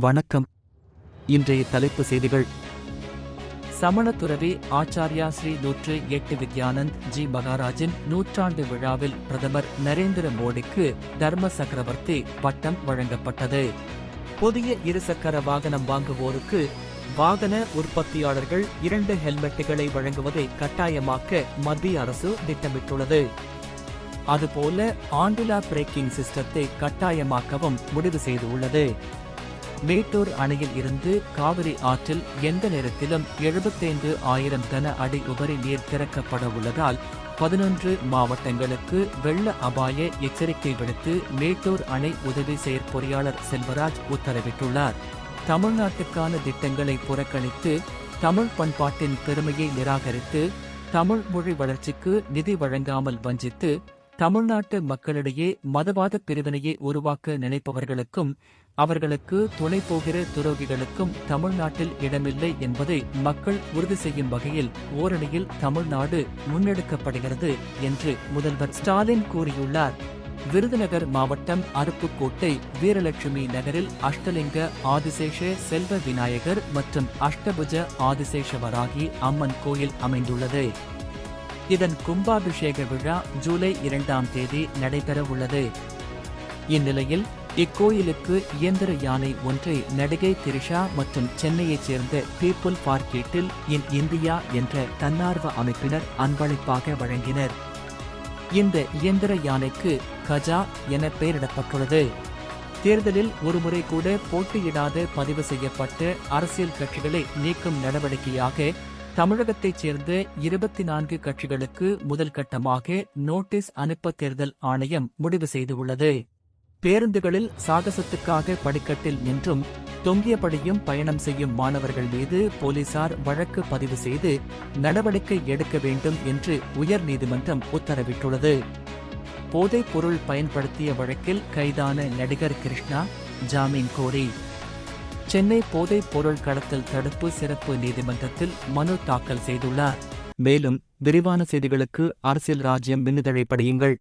வணக்கம். இன்றைய தலைப்பு செய்திகள். சமண துறவி ஆச்சார்யா ஸ்ரீ 108 வித்யானந்த் ஜி மகாராஜின் நூற்றாண்டு விழாவில் பிரதமர் நரேந்திர மோடிக்கு தர்ம சக்கரவர்த்தி பட்டம் வழங்கப்பட்டது. புதிய இருசக்கர வாகனம் வாங்குவோருக்கு வாகன உற்பத்தியாளர்கள் 2 ஹெல்மெட்டுகளை வழங்குவதை கட்டாயமாக்க மத்திய அரசு திட்டமிட்டுள்ளது. அதுபோல ஆண்டிலா பிரேக்கிங் சிஸ்டத்தை கட்டாயமாக்கவும் முடிவு செய்துள்ளது. மேட்டூர் அணையில் இருந்து காவிரி ஆற்றில் எந்த நேரத்திலும் 75,000 கன அடி உபரி நீர் திறக்கப்பட உள்ளதால் 11 மாவட்டங்களுக்கு வெள்ள அபாய எச்சரிக்கை விடுத்து மேட்டூர் அணை உதவி செயற்பொறியாளர் செல்வராஜ் உத்தரவிட்டுள்ளார். தமிழ்நாட்டுக்கான திட்டங்களை புறக்கணித்து, தமிழ் பண்பாட்டின் பெருமையை நிராகரித்து, தமிழ் மொழி வளர்ச்சிக்கு நிதி வழங்காமல் வஞ்சித்து, தமிழ்நாட்டு மக்களிடையே மதவாத பிரிவினையை உருவாக்க நினைப்பவர்களுக்கும் அவர்களுக்கு துணை போகிற துரோகிகளுக்கும் தமிழ்நாட்டில் இடமில்லை என்பதை மக்கள் உறுதி செய்யும் வகையில் ஓரணியில் தமிழ்நாடு முன்னெடுக்கப்படுகிறது என்று முதல்வர் ஸ்டாலின் கூறியுள்ளார். விருதுநகர் மாவட்டம் அருப்புக்கோட்டை வீரலட்சுமி நகரில் அஷ்டலிங்க ஆதிசேஷ செல்வ விநாயகர் மற்றும் அஷ்டபுஜ ஆதிசேஷவராகி அம்மன் கோயில் அமைந்துள்ளது. இதன் கும்பாபிஷேக விழா ஜூலை 2ஆம் தேதி நடைபெறவுள்ளது. இந்நிலையில் இக்கோயிலுக்கு இயந்திர யானை ஒன்றை நடிகை திரிஷா மற்றும் சென்னையைச் சேர்ந்த பீப்புள் ஃபார் கிட்டில் இன் இந்தியா என்ற தன்னார்வ அமைப்பினர் அன்பளிப்பாக வழங்கினர். இந்த இயந்திர யானைக்கு கஜா என பெயரிடப்பட்டுள்ளது. தேர்தலில் ஒருமுறை கூட போட்டியிடாத பதிவு செய்யப்பட்ட அரசியல் கட்சிகளை நீக்கும் நடவடிக்கையாக தமிழகத்தைச் சேர்ந்த 24 கட்சிகளுக்கு முதல் கட்டமாக நோட்டீஸ் அனுப்ப தேர்தல் ஆணையம் முடிவு செய்துள்ளது. பேருந்துகளில் சாகசத்துக்காக படிக்கட்டில் நின்றும் தொங்கியபடியும் பயணம் செய்யும் மாணவர்கள் மீது போலீசார் வழக்கு பதிவு செய்து நடவடிக்கை எடுக்க வேண்டும் என்று உயர்நீதிமன்றம் உத்தரவிட்டுள்ளது. போதைப் பொருள் பயன்படுத்திய வழக்கில் கைதான நடிகர் கிருஷ்ணா ஜாமீன் கோரி சென்னை போதைப் பொருள் கடத்தல் தடுப்பு சிறப்பு நீதிமன்றத்தில் மனு தாக்கல் செய்துள்ளார். மேலும் விரிவான செய்திகளுக்கு அரசியல் ராஜ்யம் மின்னிதழை படியுங்கள்.